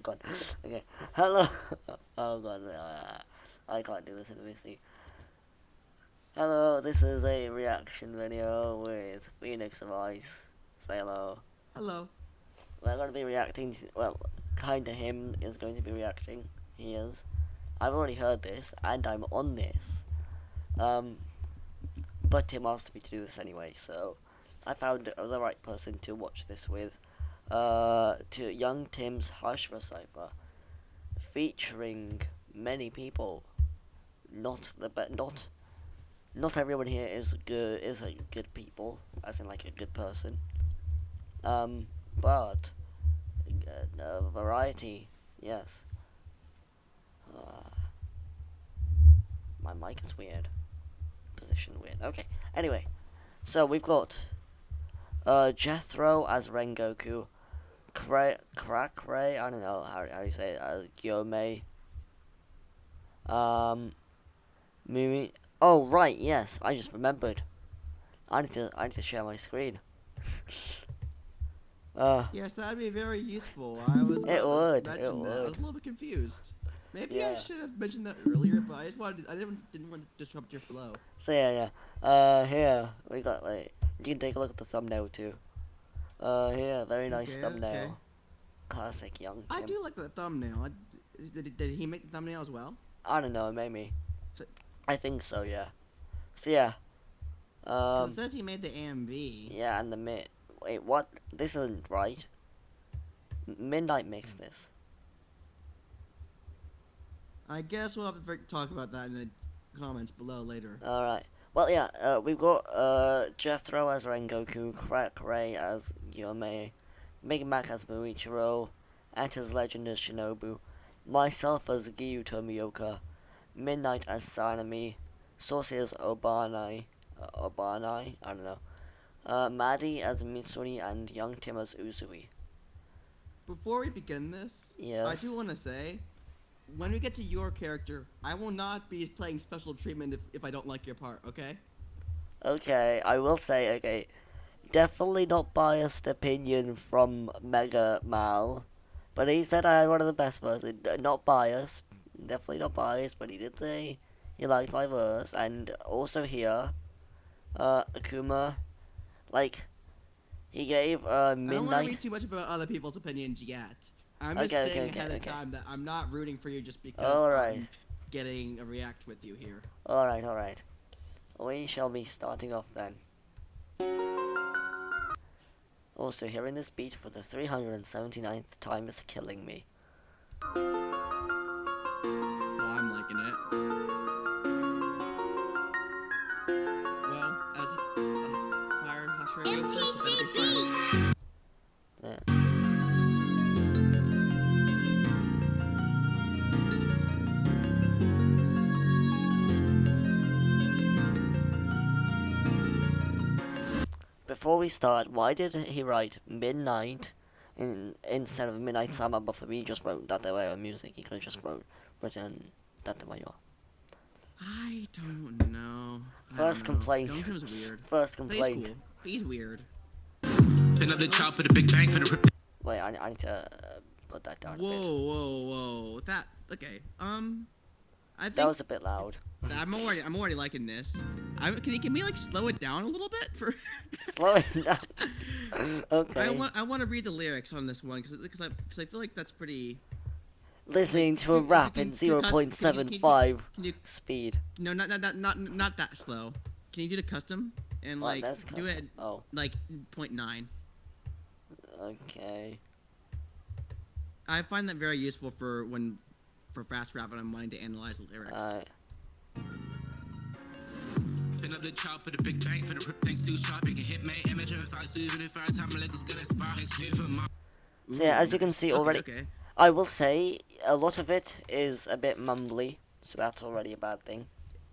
god. Okay. Hello. Oh god. I can't do this in the VC. Hello, this is a reaction video with Pheonix of Ice. Say hello. Hello. We're going to be reacting to, well, kinda him is going to be reacting. He is. I've already heard this, and I'm on this. But Tim asked me to do this anyway, so I found the right person to watch this with. To YUNGTIM's Hashira Cypher, featuring many people. Not everyone here is good. Is a good people, as in like a good person. But variety, yes. My mic is weird. Position weird. Okay. Anyway, so we've got Jethro as Rengoku, Krakray, I don't know how you say it, as Gyomei. Mumi. Oh right, yes, I just remembered. I need to share my screen. Yes, that'd be very useful. I was about It would. to mention that. I was a little bit confused. Maybe I Yeah. should have mentioned that earlier, but I just wanted. I didn't want to disrupt your flow. So yeah. Here we got. Wait, you can take a look at the thumbnail too. Here, very nice Okay, thumbnail. okay. Classic young I Tim. do like the thumbnail. Did he make the thumbnail as well? I don't know, maybe. So- I think so. Yeah. So yeah. 'Cause it says he made the AMV. Yeah, and the Wait, what? This isn't right. Midnight makes this. I guess we'll have to talk about that in the comments below later. Alright. Well, yeah, we've got Jethro as Rengoku, Krakray as Gyomei, Big Mac as Muichiro, Ata's Legend as Shinobu, myself as Gyu Tomioka, Midnight as Sanami, Saucy as Obanai, I don't know, Maddie as Mitsuri, and YUNGTIM as Uzui. Before we begin this, Yes. I do want to say, when we get to your character, I will not be playing special treatment if I don't like your part, okay? Okay, I will say, okay, definitely not biased opinion from Mega Mal, but he said I had one of the best verses. Not biased, definitely not biased, but he did say he liked my verse, and also here, Akuma, like, he gave I don't want to Midnight. read too much about other people's opinions yet. I'm just Okay, saying okay, ahead of okay. time that I'm not rooting for you just because Alright. I'm getting a react with you here. Alright. We shall be starting off then. Also, hearing this beat for the 379th time is killing me. Well, I'm liking it. Well, as a fire Hashira MTC beat. Yeah. Before we start, why did he write Midnight instead of Midnight Sama? But for me, he just wrote that way on music. He could have just written that way. I don't know. First complaint. Youngtim's weird. First But he's complaint. cool. He's weird. Another chop for the big bang for the rip. Wait, I need to put that down a bit. Whoa. That okay. I think That was a bit loud. I'm already liking this. Can we like slow it down a little bit for? Slow it down. Okay. I want to read the lyrics on this one because I feel like that's pretty. Listening to a rap in 0.75 Can you speed. no not that slow. Can you do the custom and What, like that's do custom. it Oh, like 0.9? okay. I find that very useful for fast rap when I'm wanting to analyze the lyrics. Another chop for the big bang for the rip. Things too sharp. You can hit me. Image of 5 even if I time like it's gonna spot. Next for my. So yeah, as you can see already, Okay. I will say a lot of it is a bit mumbly, so that's already a bad thing.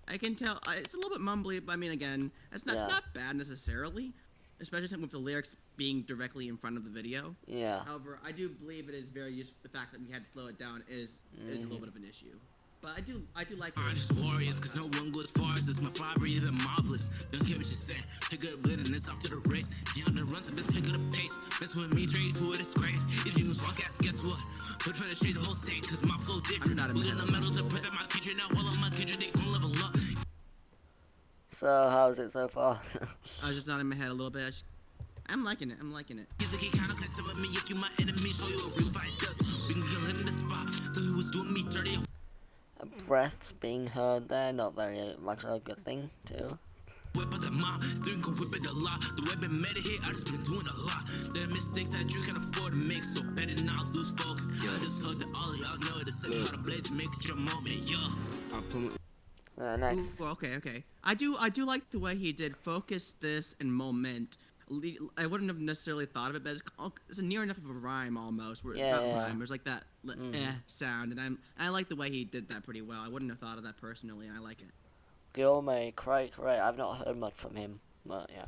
I can tell it's a little bit mumbly, but I mean, again, it's Yeah. not bad necessarily, especially with the lyrics being directly in front of the video. Yeah. However, I do believe it is very useful. The fact that we had to slow it down is a little bit of an issue. But I do like I'm it. just warriors, cause no one goes far as this. My fire even marvelous. Don't care what you say. Pick up blood and it's off to the race. Beyond the runs, so just pick up the pace. Mess with me, trade to a disgrace. If you lose one gas, guess what? Put for the street, the whole state, cause my flow different. not a Pulling man. the medals to protect my kitchen. Now all of my kitchen, they gon' level up. So how's it so far? I was just nodding my head a little bit. I'm liking it. I'm liking it. He's like, he kinda connected with me. If you my enemy, show you a real fight does. We can kill him in the spot. Though he was doing me dirty. Breaths being heard there, not very much of a good thing too. Whip of the mob, think go whip it a lot. The weapon made it hit, I just been doing a lot. There are mistakes that you can afford to make, so better not lose focus. I just heard that all of y'all know it. It's like how to blaze, make it your moment, yeah. Next. Ooh, okay. I do like the way he did focus, this, and moment. I wouldn't have necessarily thought of it, but it's a near enough of a rhyme almost. Where Yeah, not yeah. rhyme. There's like that sound, and I like the way he did that pretty well. I wouldn't have thought of that personally, and I like it. Guillaume, cray. I've not heard much from him, but yeah.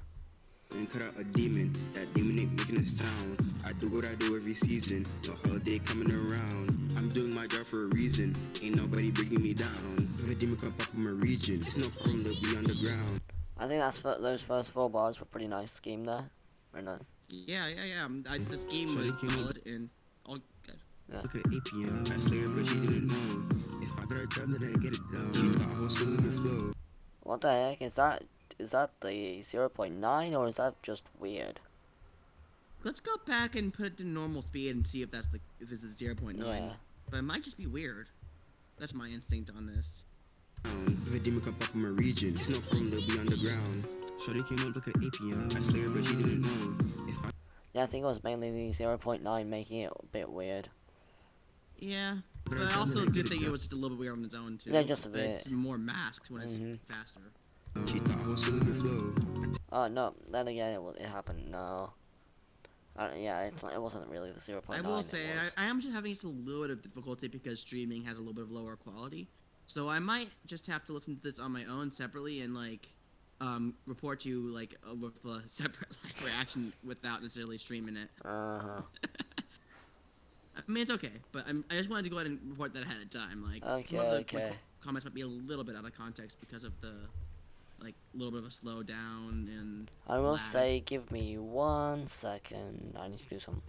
And cut out a demon. That demon ain't making a sound. I do what I do every season. No holiday coming around. I'm doing my job for a reason. Ain't nobody breaking me down. If a demon come pop in my region, it's no problem to be on the ground. I think those first 4 bars were pretty nice scheme there. Right now. Yeah. The scheme was solid and all good. Look at 8 p.m. I slayer, but she didn't know. If I got a job, then I get it done. She thought I was feeling her flow. What the heck is that? Is that the 0.9 or is that just weird? Let's go back and put it to normal speed and see if if this is 0.9. Yeah. But it might just be weird. That's my instinct on this. If a demon come pop in my region, it's no problem to be on the ground. Shorty came up like an 8 p.m. I slayer, but she didn't know. If I Yeah, I think it was mainly the 0.9 making it a bit weird. Yeah, but I also do think it was just a little bit weird on its own too. Yeah, just a But bit. it's more masked when it's faster. she thought I was feeling her flow. Oh no, then again it happened. No. Yeah, it wasn't really the 0.9. I will say it was. I am just having just a little bit of difficulty because streaming has a little bit of lower quality. So I might just have to listen to this on my own separately and report to you with a separate reaction without necessarily streaming it. Uh-huh. I mean, it's okay, but I just wanted to go ahead and report that ahead of time. Okay, some of the okay. comments might be a little bit out of context because of the little bit of a slowdown and. I will lag. say, give me 1 second. I need to do some.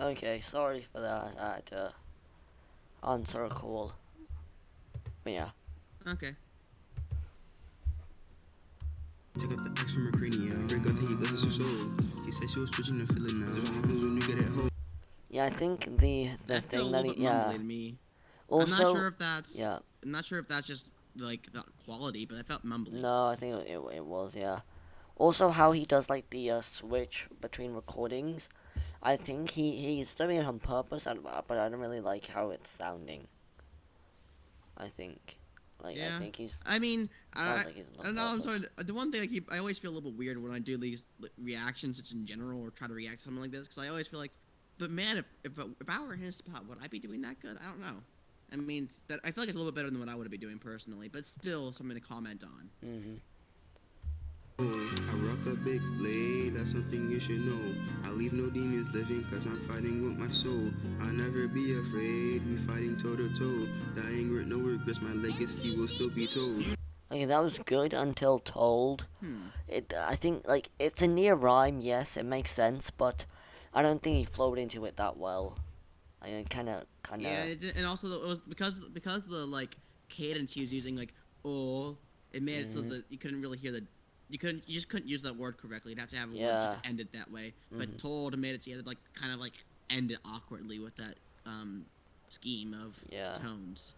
Okay, sorry for that. I had to answer a call. But yeah. Okay. Took out the X from her cranium. Break up, he blesses her soul. He said she was twitching and feeling now. What happens when you get it home? Yeah, I think the That felt a thing that little he, bit yeah. mumbly to me. Also, I'm not sure if that's. yeah. I'm not sure if that's just the quality, but I felt mumbly. No, I think it was, yeah. Also, how he does the switch between recordings. I think he's doing it on purpose, but I don't really like how it's sounding. I think, Yeah. I think he's. I mean, Sounds like he's I don't know. I'm purpose. sorry. The one thing I always feel a little bit weird when I do these reactions, just in general, or try to react to something like this, because I always feel like, but man, if I were in his spot, would I be doing that good? I don't know. I mean, I feel like it's a little bit better than what I would be doing personally, but still something to comment on. Mhm. I rock a big blade, that's something you should know. I leave no demons living cause I'm fighting with my soul. I'll never be afraid, we fighting toe to toe. Dying with no regrets, my legacy will still be told. Okay, that was good until told. I think it's a near rhyme. Yes, it makes sense, but I don't think he flowed into it that well. Kind of. Yeah, and also it was because the cadence he was using, it made it so that you couldn't really hear the you just couldn't use that word correctly. You'd have to have a word Yeah. just to end it that way. But told made it so you had to like kind of like end it awkwardly with that scheme of Yeah. tones.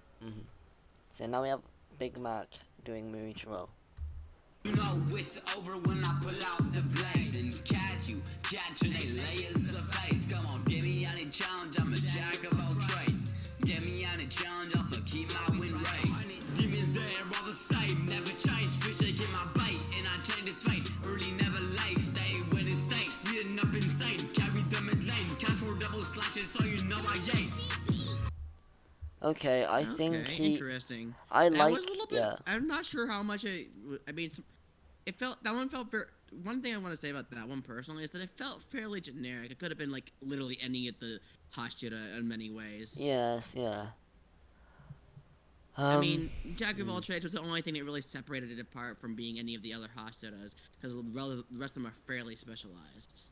So now we have Big Mac doing Muichiro. You know it's over when I pull out the blade and catch you, catching they layers of fate. Come on, get me on a challenge, I'm a jack of all trades. Get me on a challenge, also keep my win rate. Demons there all the same, never change. Fish I get my bait, and I change its fate. Early never late, stay when it's stakes. Speeding up insane, carry them in lane. Cash for double slashes, so you know I ain't. Okay, I think he. Interesting. I That like. was a little bit, Yeah. I'm not sure how much I mean, it felt that one felt very. One thing I want to say about that one personally is that it felt fairly generic. It could have been like literally any of the Hashira in many ways. Yes. Yeah. I mean, Jack of all trades was the only thing that really separated it apart from being any of the other Hashiras, because the rest of them are fairly specialized.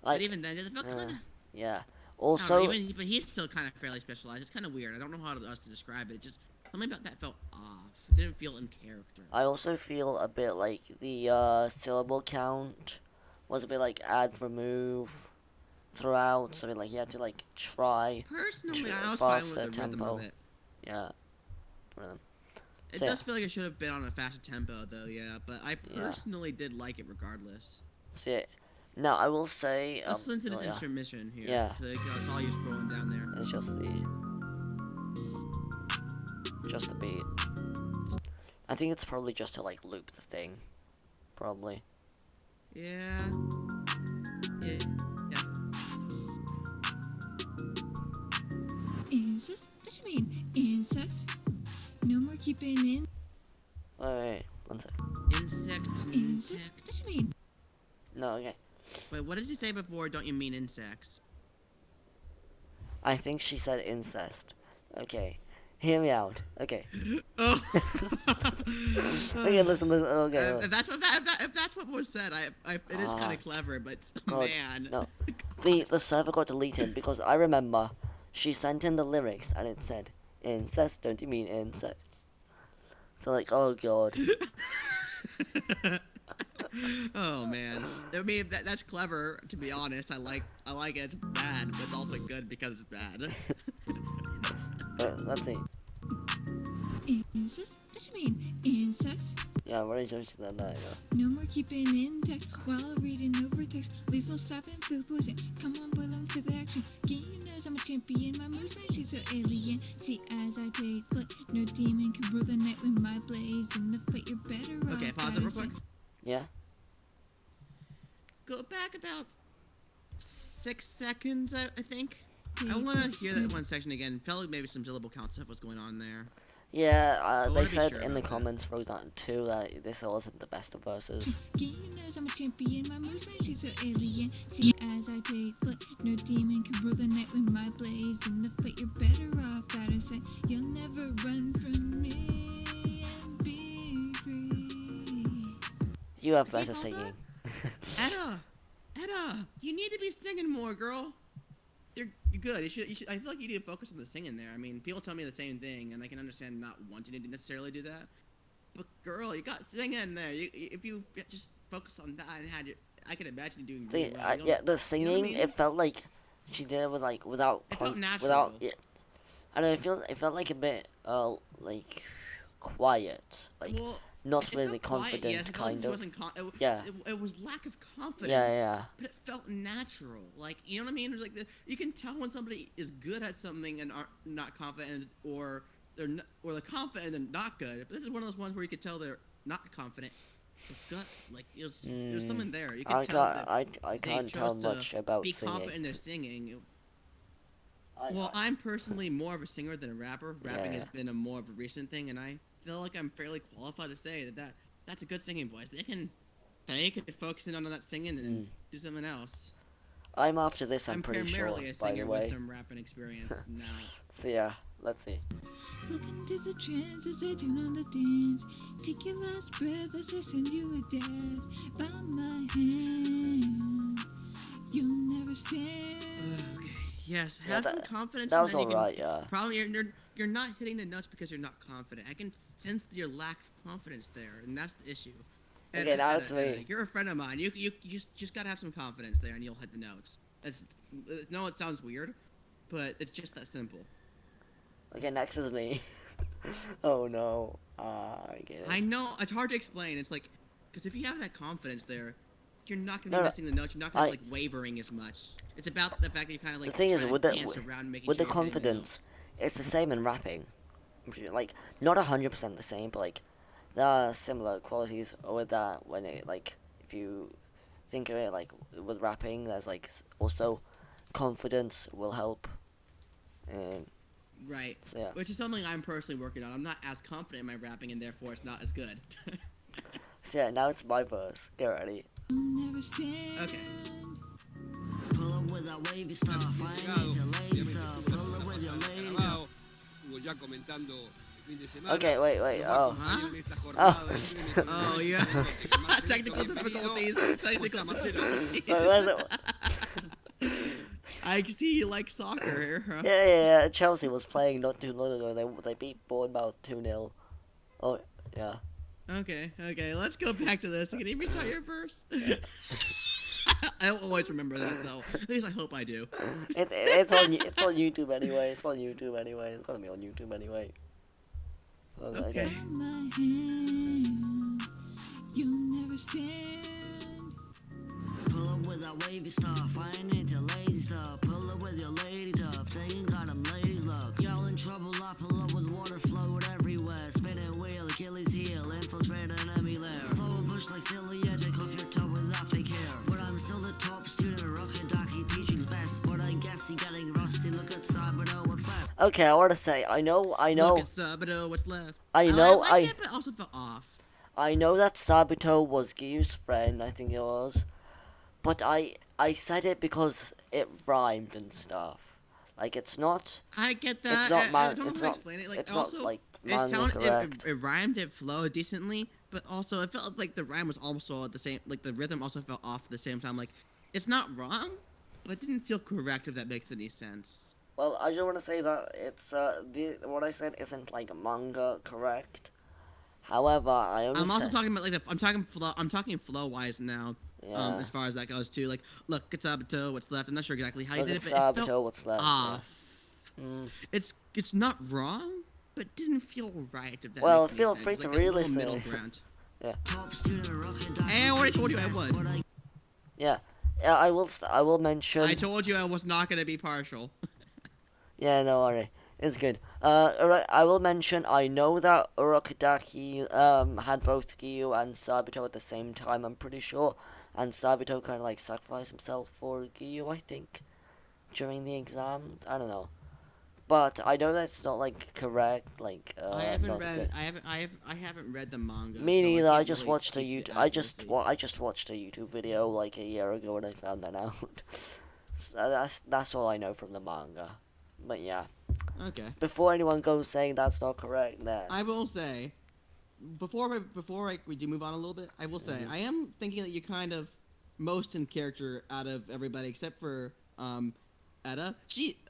like. But even then, it felt kind of. Yeah. But Also, he's still kind of fairly specialized. It's kind of weird. I don't know how else to describe it. It just something about that felt off. It didn't feel in character. I also feel a bit like the syllable count was a bit like add remove throughout. So like you had to like try. Personally, I was faster fine with the tempo. rhythm of it. Yeah. Rhythm. It So, does feel like it should have been on a faster tempo, though. Yeah, but I personally did like it regardless. So yeah. Now I will say. Let's listen to this yeah. intermission here. Yeah. Like, I saw you scrolling down there. It's just the beat. I think it's probably just to like loop the thing. Probably. Yeah. Yeah. Incest? What you mean? Insects? No more keeping in. Wait, one sec. Insect. Incest? What you mean? No, okay. Wait, what did you say before? Don't you mean insects? I think she said incest. Okay. Hear me out. Okay. Oh. Okay, listen. Okay. If that's what was said, it is kind of clever, but God, man. no. The server got deleted because I remember she sent in the lyrics and it said incest. Don't you mean insects? So like, oh god. Oh man. I mean, that's clever. To be honest, I like it. It's bad, but it's also good because it's bad. Let's see. Incest? What you mean? Insects? Yeah, I'm already showing you that. There you No more keeping in text while reading over text. Lethal stopping, feel poison. Come on, boy, I'm for the action. Game you knows I'm a champion. My moves may seem so alien. See as I take flight. No demon can rule the night with my blaze. In the fight, you're better off. Okay, pause it real quick. Yeah. Go back about 6 seconds, I think. I want to hear that one section again. Felt like maybe some syllable count stuff was going on there. Yeah, I wanna they be said sure in the about that. comments, for example, too, that this wasn't the best of verses. Game you knows I'm a champion. My moves may seem so alien. See as I take flight. No demon can rule the night with my blaze. In the fight, you're better off. Gotta say, you'll never run from me and be free. You have Hey, better Balza? singing. Edda, you need to be singing more, girl. You're good. You should. I feel like you need to focus on the singing there. I mean, people tell me the same thing, and I can understand not wanting to necessarily do that. But girl, you got singing there. If you just focus on that and I can imagine you doing really well. Yeah, the you know singing, what I mean? it felt like she did it with like without It felt natural. without. Yeah, I don't know. It felt like a bit like quiet, like Well, not it really felt quiet, confident, yes, it felt like kind it of. wasn't Yeah. It was lack of confidence. Yeah. But it felt natural. Like, you know what I mean? It was like you can tell when somebody is good at something and are not confident, or they're confident and not good. But this is one of those ones where you could tell they're not confident. But gut, like there was something there. You can tell that I they can't tell chose to much about be singing. confident in their singing. I- Well, I'm personally more of a singer than a rapper. Rapping Yeah. has been a more of a recent thing, and I feel like I'm fairly qualified to say that's a good singing voice. They can focus in on that singing and do something else. I'm after this. I'm I'm pretty sure. primarily a By the singer way. with some rapping experience now. So yeah, let's see. Look into the trance as I tune on the dance. Take your last breath as I send you a dance. By my hand, you'll never stand. Okay. Yes, Yeah, have some confidence. That and was then you can- alright. Yeah. Problem you're not hitting the notes because you're not confident. I can sense your lack of confidence there, and that's the issue. Okay, now it's me. You're a friend of mine. You just gotta have some confidence there, and you'll hit the notes. No, it sounds weird, but it's just that simple. Okay, next is me. Oh no. I get it. I know it's hard to explain. It's like, because if you have that confidence there, you're not gonna be missing the notes. You're not gonna be like wavering as much. It's about the fact that you kind of like. The thing is, with the confidence, it's the same in rapping. Like, not 100% the same, but like, there are similar qualities with that. When it like, if you think of it like with rapping, there's like also confidence will help. And right. so, yeah. Which is something I'm personally working on. I'm not as confident in my rapping, and therefore it's not as good. So yeah, now it's my verse. Get ready. Never stand. Okay. Pull up with that wavy stuff. I need to lazy stuff. Pull up with your lady. Okay, wait. Oh. Huh? Oh. Oh yeah. Technical difficulties. Technical difficulties. Wait, where's it? I see you like soccer here. Huh? Yeah. Chelsea was playing not too long ago. They beat Bournemouth 2-0. Oh yeah. Okay. Let's go back to this. Can you retell your verse? I don't always remember that though. At least I hope I do. It's on YouTube anyway. It's gonna be on YouTube anyway. Okay. My hand, you'll never stand. Pull up with that wavy stuff. I ain't into lazy stuff. Pull up with your lady tough. Taking got them ladies love. Y'all in trouble. I pull up with water flowing everywhere. Spinning wheel, Achilles heel, infiltrate an enemy lair. Flow a bush like silly, yeah, take off your toe without fake hair. But I'm still the top student, Rockadaki teaching's best. But I guess he getting rusty. Look at Cypher, what's left? Okay, I want to say I know. Look at Sabado, what's left? I know. like it, but also felt off. I know that Sabito was Gyu's friend. I think it was, but I said it because it rhymed and stuff. Like it's not. I get that. It's not I don't explain it. Like, it's also, not like it manga sounded correct. it rhymed, it flowed decently, but also it felt like the rhyme was also at the same, like the rhythm also felt off at the same time. Like it's not wrong, but it didn't feel correct, if that makes any sense. Well, I just want to say that it's what I said isn't like manga correct. However, I'm also talking about like I'm talking flow wise now. Yeah. As far as that goes too. Like, look, it's Sabito, what's left. I'm not sure exactly how you Look did at it, but it Sabito, felt what's left. off. Yeah. Mm. It's not wrong, but didn't feel right. If that Well, makes any feel sense. free It's to like a really little middle say. ground. Yeah. Hey, I already told you I would. Yeah. I will mention. I told you I was not gonna be partial. Yeah, no worry. It's good. Alright, I will mention, I know that Urokadaki, had both Gyu and Sabito at the same time, I'm pretty sure. And Sabito kind of, like, sacrificed himself for Gyu, I think, during the exam. I don't know. But I know that's not, like, correct, like, I haven't not read. good. I haven't read the manga. Me so neither, I I can't just really watched a speak to YouTube, accuracy. I just watched a YouTube video, like, a year ago when I found that out. So that's all I know from the manga. But yeah. Okay. Before anyone goes saying that's not correct, there. I will say, before we do move on a little bit, I will say I am thinking that you're kind of most in character out of everybody except for Etta.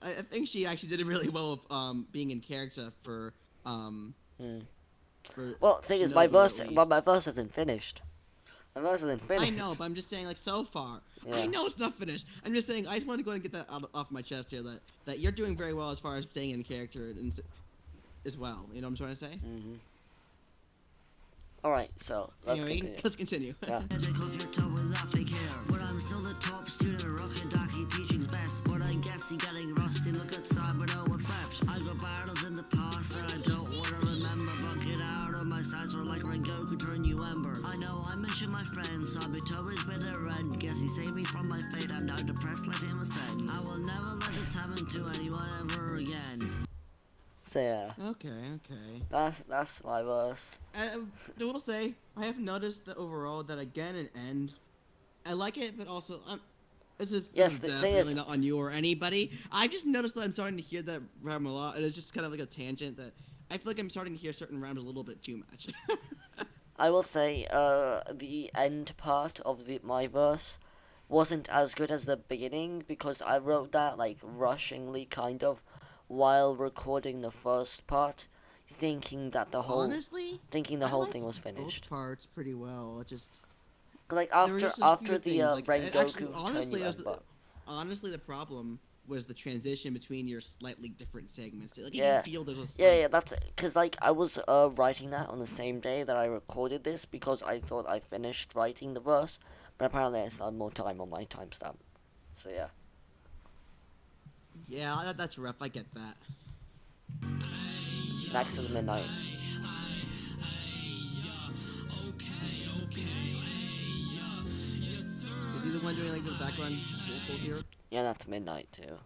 I think she actually did it really well of being in character for Well, the thing is, my verse isn't finished. My verse isn't finished. I know, but I'm just saying, like, so far. Yeah. I know it's not finished. I'm just saying, I just want to go and get that off my chest here, that you're doing very well as far as staying in character and as well. You know what I'm trying to say? Mm-hmm. Alright, so, let's Anyway, continue. let's continue. Yeah. Take off your toe without fake hair. But I'm still the top student, Rockadaki teaching's best. But I guess he getting rusty. Look at Cypher, what's left. I got battles in the past that I don't wanna remember. But get out of my sights or like Rengoku turn you ember. I know I mentioned my friend, Sabito is bitter red. Guess he saved me from my fate. I'm now depressed, let him ascend. I will never let this happen to anyone ever again. So, yeah. Okay. That's my verse. I will say, I have noticed that overall that again and end, I like it, but also this is Yes, the thing definitely is- not on you or anybody. I've just noticed that I'm starting to hear that rhyme a lot, and it's just kind of like a tangent that I feel like I'm starting to hear certain rhymes a little bit too much. I will say, the end part of my verse wasn't as good as the beginning because I wrote that, like, rushingly, kind of, while recording the first part. thinking that the whole Honestly, thinking the I whole liked thing was finished. both parts pretty well. It just Like there were after just a after few the things, like, actually, Rengoku honestly, it was Tournament, honestly the problem was the transition between your slightly different segments. Like, Yeah. you feel there was yeah, that's because like I was writing that on the same day that I recorded this because I thought I finished writing the verse, but apparently I still had more time on my timestamp. So yeah. yeah, that's rough. I get that. Next is Midnight. Is he the one doing like the background vocals here? Yeah, that's Midnight too.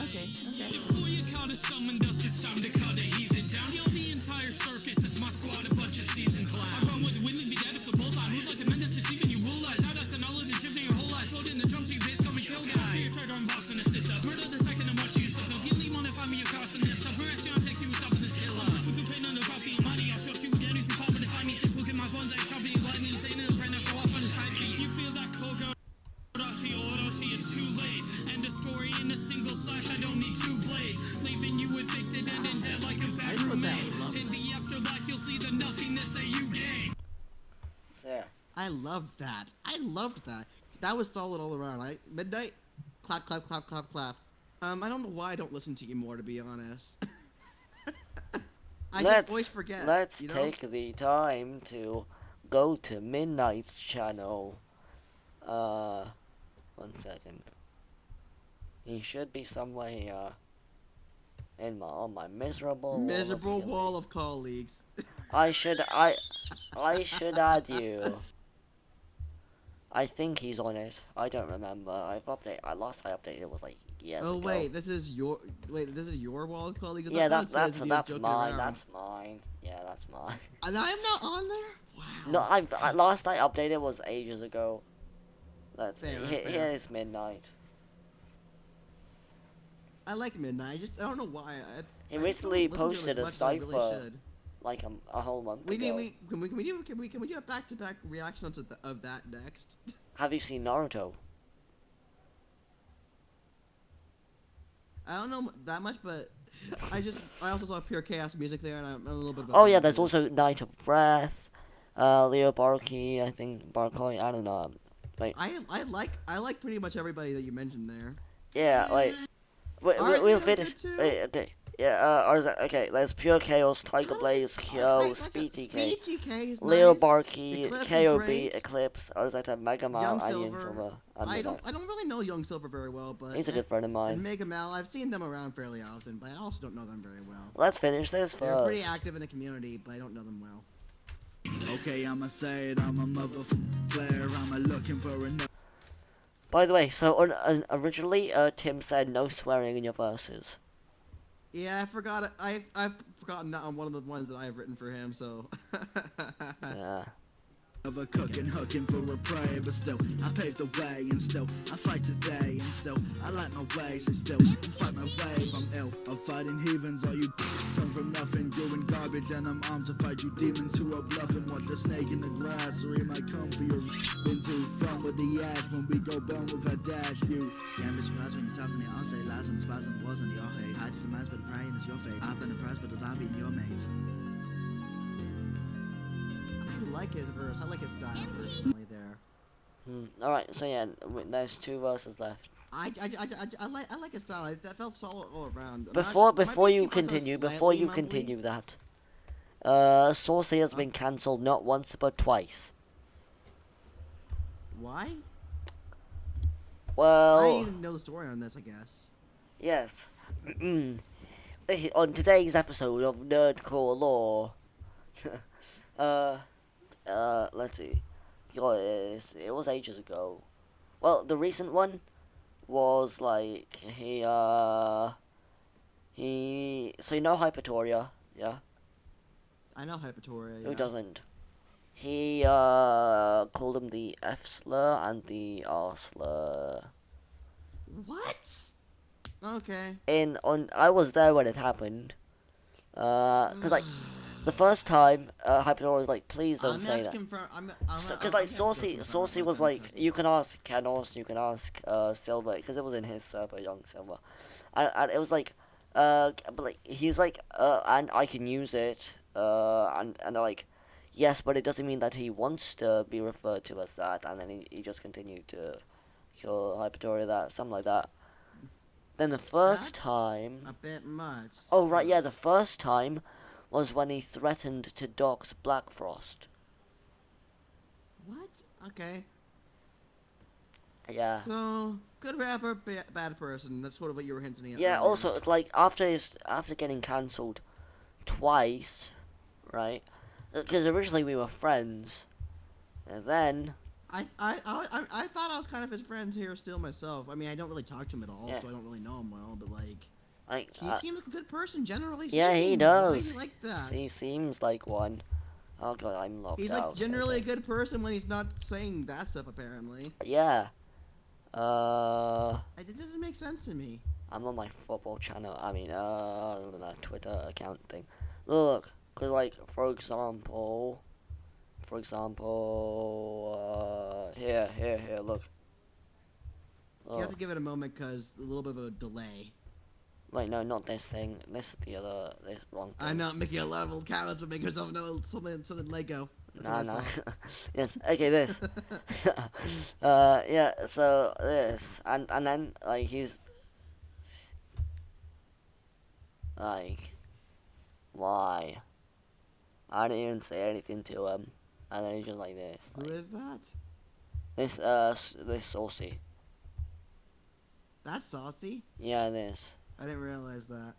Okay. Before you count a summon us, it's time to cut a heathen down. Yo, the entire circus, it's my squad, a bunch of seasoned clowns. I run with Willie, be dead if the bullseye. Move like a menace, achieving you realize. How does and all of the shifting your whole life. Float in the drum, so you base, call me kill guy. See your try to unbox and assist up. Murder the second and watch you sip up. You leave on and find me across the nips. I'll correct you, I'll take you up in this hill up. Put the pain on the drop, being money. I'll show you again if you pop it. If I meet to look at my bones, I chop it. Why me, saying it, brain, I show off on his high feet. You feel that cold girl. Orochi, it's too late. End of story in a single slash. I don't need two blades. Leaving you evicted and in dead like a bad roommate. In the afterlife, you'll see the nothingness that you gain. So yeah. I loved that. That was solid all around. Midnight, clap. I don't know why I don't listen to you more, to be honest. I just always forget. Let's you know? take the time to go to Midnight's channel. 1 second. He should be somewhere here. On my miserable wall of colleagues. I should add you. I think he's on it. I don't remember. Last I updated was like years ago. Oh wait, this is your wall of colleagues. Yeah, that's that's mine. Around. That's mine. Yeah, that's mine. And I'm not on there. Wow. No, last I updated was ages ago. Fair. Here's Midnight. I like Midnight. I don't know why. He recently don't listen to posted him a as much as I really Cypher should. like a whole month ago. Can we do a back-to-back reaction of that next? Have you seen Naruto? I don't know that much, but I also saw Pure Chaos music there, and I'm a little bit. Oh yeah, there's also Night of Breath, Leo Barkey, I think Barkoi, I don't know. Like I like pretty much everybody that you mentioned there. yeah, like we'll finish. Okay. Yeah, or is that okay? There's Pure Chaos, Tiger Blaze, Kyo, Speed TK, Leo Barkey, KOB, Eclipse, or is that Mega Mal, and Young Silver? I don't really know Young Silver very well, but he's a good friend of and mine. Mega Mal, I've seen them around fairly often, but I also don't know them very well. Let's finish this They're pretty first. active in the community, but I don't know them well. Okay, I'ma say it, I'm a motherfucking player, I'm a looking for a. By the way, so originally, Tim said no swearing in your verses. Yeah, I forgot it. I've forgotten that on one of the ones that I've written for him. So. Yeah. Of a cooking, hooking for a prey, but still I pave the way, and still I fight today, and still I like my ways, and still I fight my wave. I'm ill. I'm fighting heathens. All you come from nothing, doing garbage, and I'm armed to fight you demons who are bluffing. Watch the snake in the grass, or he might come for your. Been too fun with the ash when we go bone with a dash. You can't be surprised when you talk me. I'll say lies and spies and wars and your hate. Hide your demise, but praying is your fate. I've been impressed, but I'll be in your mates. I like his verse. I like his style personally there. Alright, so yeah, there's 2 verses left. I like his style. That felt solid all around. Before you continue that, Saucy has been cancelled not once but twice. Why? I Well, didn't even know the story on this, I guess. yes. On today's episode of Nerdcore Law, let's see. It was ages ago. Well, the recent one was like so you know Hypertoria, yeah? I know Hypertoria. Who Yeah. doesn't? He called him the F slur and the R slur. What? Okay. I was there when it happened. Cause like the first time Hypertoria was like, please don't say that. Because like Saucy was like, you can ask Kenos, you can ask Silver, because it was in his server, Young Silver, and it was like, But like he's like, and I can use it. And they're like, yes, but it doesn't mean that he wants to be referred to as that. And then he just continued to call Hypertoria that, something like that. Then the first That's time, a bit much. oh right, yeah, the first time was when he threatened to dox Black Frost. What? Okay. Yeah. So, good rapper, bad person. That's sort of what you were hinting at. Yeah. earlier. Also, like after getting cancelled twice, right? Because originally we were friends, and then I thought I was kind of his friend here still myself. I mean, I don't really talk to him at all, Yeah. so I don't really know him well. But like, like he seems like a good person generally. yeah, he speaking. does. Why do you like that? He seems like one. Oh god, I'm locked He's out. like generally Okay. a good person when he's not saying that stuff. Apparently, Yeah. it doesn't make sense to me. I'm on my football channel. I mean, that Twitter account thing. Look, cause like for example, here, look. You have Look. to give it a moment because a little bit of a delay. Wait, no, not this thing. This is this wrong thing. I'm not making a lot of comments, but making myself know something Lego. That's Nah, what I nah. thought. Yes, okay, this. Yeah, so this. And then, like, he's. Like. Why? I didn't even say anything to him. And then he's just like this. Who Like, is that? this saucy. That's saucy. Yeah, this. I didn't realize that.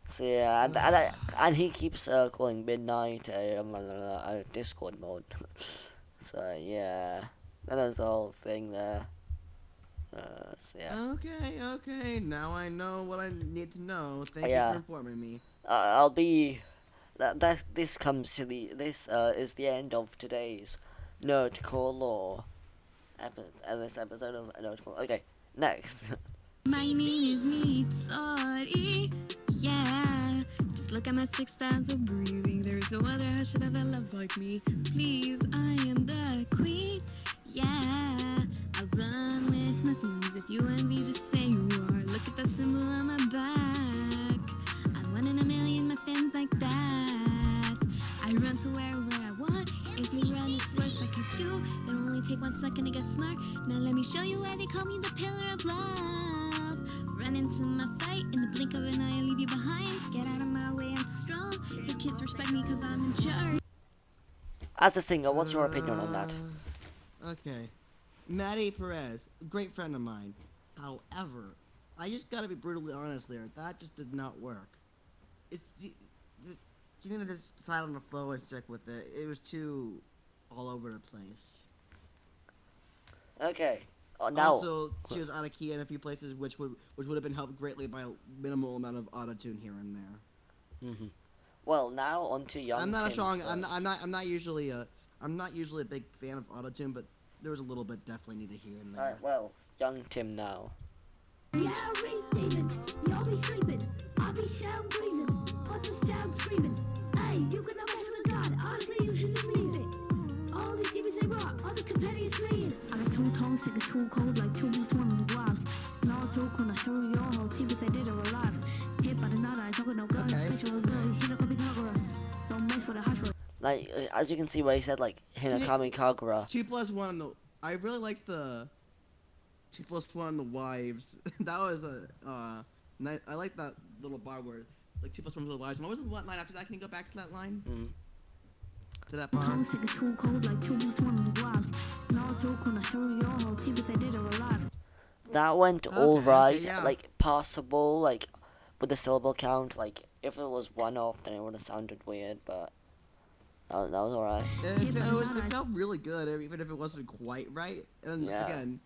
So yeah, and he keeps calling midnight Discord mode. So yeah, that's the whole thing there. So yeah, Okay. Now I know what I need to know. Thank you Yeah. for informing me. I'll be. This comes to the this is the end of today's Nerdcore Law this episode of Nerdcore. Okay, next. My name is Nitsari. Yeah. Just look at my 6 styles of breathing. There's no other Hashira that loves like me. Please, I am the queen. Yeah. I run with my friends. If you envy, just say you are. Look at the symbol on my back. I'm 1 in a million, my fans like that. I run to wherever I want. If you run, it's worse like a Jew. It'll only take 1 second to get smart. Now let me show you why they call me the pillar of love. Run into my fight in the blink of an eye and leave you behind. Get out of my way, I'm too strong. Your kids respect me cause I'm in charge. As a singer, what's your opinion on that? Okay. Maddie Perez, great friend of mine. However, I just gotta be brutally honest there. That just did not work. You need to just decide on the flow and stick with it. It was too all over the place. Okay. Now. Also, she was out of key in a few places, which would have been helped greatly by a minimal amount of autotune here and there. Mhm. Well, now on to Young I'm not a Tim's strong. verse. I'm not usually a big fan of autotune, but there was a little bit definitely needed here and there. Alright, well, Young Tim now. Yeah, Steven, you'll be sleeping. I'll be sound breathing. What's the sound screaming? Hey, you can know better than God. Honestly, you should believe it. All these demons they brought, all the companions fleeing. I got 2 tongues, think it's too cold, like 2 plus 1 on the wives. And all 2 when I threw your whole team, they did it alive. Hit by the night, I talk with no guns, Okay. special abilities, hit up a big hugger. Don't mess with a hush. Like, as you can see where he said, like, Hinakami Kagura. 2 plus 1 on the. I really liked the 2 plus 1 on the wives. That was a nice. I like that little bar where like 2 plus 1 for the wives. What was the line after that? Can you go back to that line? Mm. To that bar. Tongues, think it's too cold, like 2 plus 1 on the wives. And all 2 when I threw your whole team, they did it alive. That went Okay, alright, yeah. like, passable, like, with the syllable count. Like, if it was 1 off, then it would have sounded weird, but that was alright. It felt really good, even if it wasn't quite right. And Yeah. again,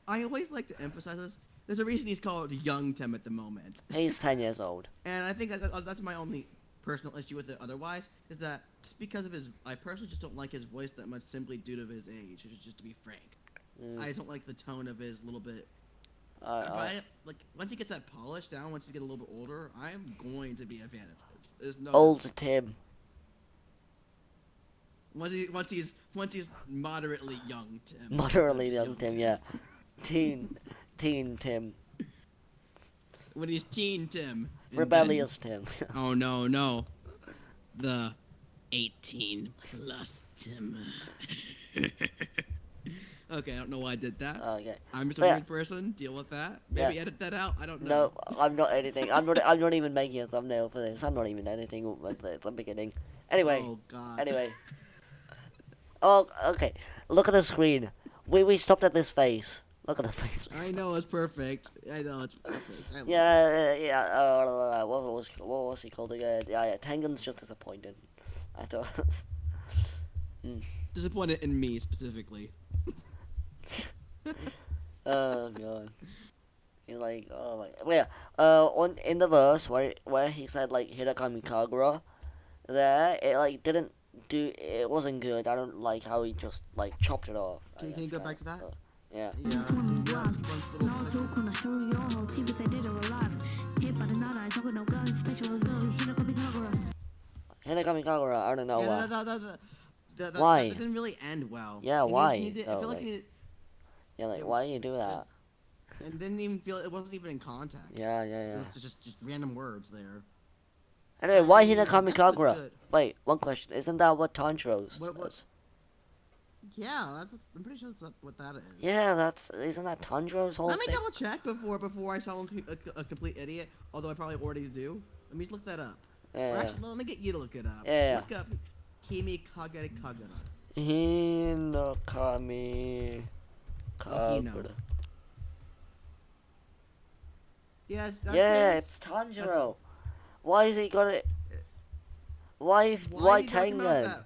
I always like to emphasize this. There's a reason he's called YUNGTIM at the moment. He's 10 years old. And I think that's my only personal issue with it otherwise, is that just because of his, I personally just don't like his voice that much simply due to his age, just to be frank. Mm. I just don't like the tone of his little bit. Alright. Like, once he gets that polished down, once he gets a little bit older, I'm going to be a fan of his. There's no... Old Tim. Once he's moderately young Tim. Moderately young Tim, yeah. Teen Tim. when he's teen Tim. And Rebellious Tim. then- oh no. The 18 plus Tim. Okay, I don't know why I did that. Okay. I'm just a But yeah. weird person. Deal with that. Maybe Yeah. edit that out. I don't No, know. I'm not editing. I'm not even making a thumbnail for this. I'm not even editing at the beginning. Anyway. Oh God. Anyway. Oh, okay. Look at the screen. We stopped at this face. Look at the face. I know it's perfect. I know it's perfect. I love it. Yeah. What was he called again? Yeah. Tengen's just disappointed. I thought. Disappointed in me specifically. Oh god. He's like, oh my. Well, yeah. In the verse where he said like Hirakami Kagura, there it like didn't do. It wasn't good. I don't like how he just like chopped it off. Can you go back to that? Yeah. Yeah. This one Yeah. lives. Just one little Now second. talk when I show you your whole team, 'cause I did it alive. Hit by the night, I talk with no guns, special ability, Hinakami Kagura. Hirakami Kagura. I don't know Yeah, why. that didn't really end well. Yeah, He why? I Oh, feel like like- Yeah, like why you do that? and didn't even feel it wasn't even in context. Yeah. It was just random words there. Anyway, why Yeah, Hirakami that's what's Kagura? good. Wait, one question. Isn't that what Tanjiro's What- says? Yeah, I'm pretty sure that's what that is. Yeah, isn't that Tanjiro's whole Let me thing? double check before I sound like a complete idiot. Although I probably already do. Let me look that up. Or Yeah. actually, let me get you to look it up. Yeah. Look up Kimi Kagure Kagura. Hinakami Hino. Kagura. Yes, that's Yeah, it. it's Tanjiro. Why is he got it? Why Why are you talking about Tengen? that?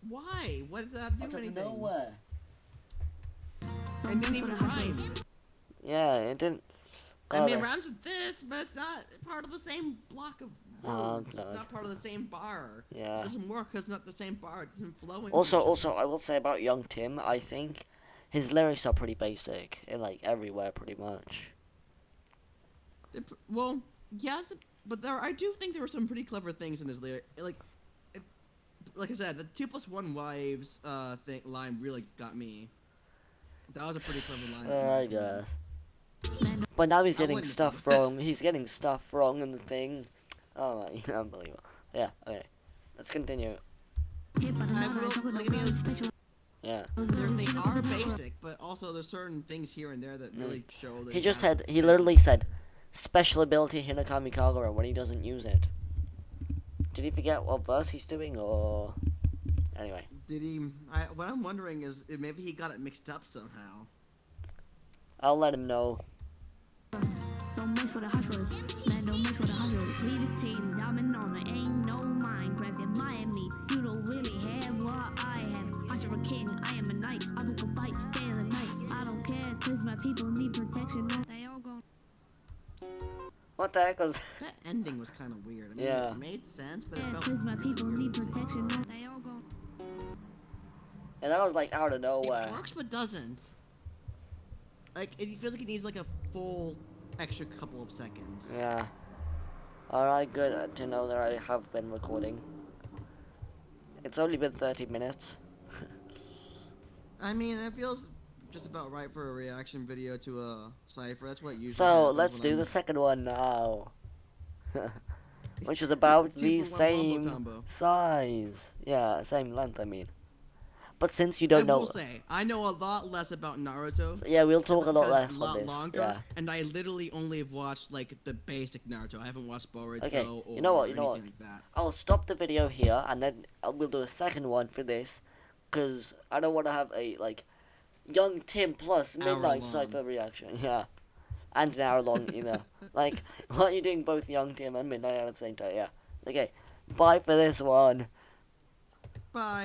Why? What did that do Out of anything? nowhere. It didn't even rhyme. Yeah, it didn't. I mean, Oh, it rhymes with this, but it's not part of the same block of Oh, words. It's God. not part of the same bar. It yeah. doesn't work because it's not the same bar. It doesn't flow into Also, each other. I will say about YUNGTIM, I think his lyrics are pretty basic in like everywhere, pretty much. Well, yes, but I do think there were some pretty clever things in his lyric. Like I said, the 2+1 wives line really got me. That was a pretty clever line. in my I opinion. guess. But now he's I getting wouldn't have stuff thought that. wrong. He's getting stuff wrong in the thing. Oh my, unbelievable. Yeah. Okay. Let's continue. Hit by the I night, I will- talk with no like, I mean, guns, special Yeah. They ability, are Hinakami Kagura. basic, but also there's certain things here and there that really show that He just have said. He literally said, "Special ability Hinakami Kagura" when he doesn't use it. Did he forget what verse he's doing, or anyway? Did he? What I'm wondering is if maybe he got it mixed up somehow. I'll let him know. Don't mess with the Hashiras, man, don't mess with the Hashiras. Lead a team, diamond on it, ain't no mind. Grab your Miami, you don't really have what I have. Hashira king, I am a knight. I will go fight day and night. I don't care, cause my people need protection. They all gon' What the heck was? That ending was kind of weird. I mean, Yeah. it made sense, but it care, felt cause my really people weird need at the same protection. time. They all gon' And that was like out of nowhere. It works but doesn't. Like it feels like it needs like a full extra couple of seconds. Yeah. Alright, good to know that I have been recording. It's only been 30 minutes. I mean, it feels just about right for a reaction video to a Cypher. That's what usually. So happens let's when do I'm- the second one now. Which is about Two the for one same combo. size. Yeah, same length, I mean. But since you I don't know. will say, I know a lot less about Naruto. Yeah, we'll talk a lot because less a lot on this. longer, Yeah. and I literally only have watched like the basic Naruto. I haven't watched Boruto Okay, or you know what, anything like that. I'll stop the video here and then we'll do a second one for this. Because I don't want to have a, like, Young Tim plus Hour Midnight long. Cypher reaction. Yeah. And an hour long either. Like, why are you doing both Young Tim and Midnight at the same time? Yeah. Okay. Bye for this one. Bye.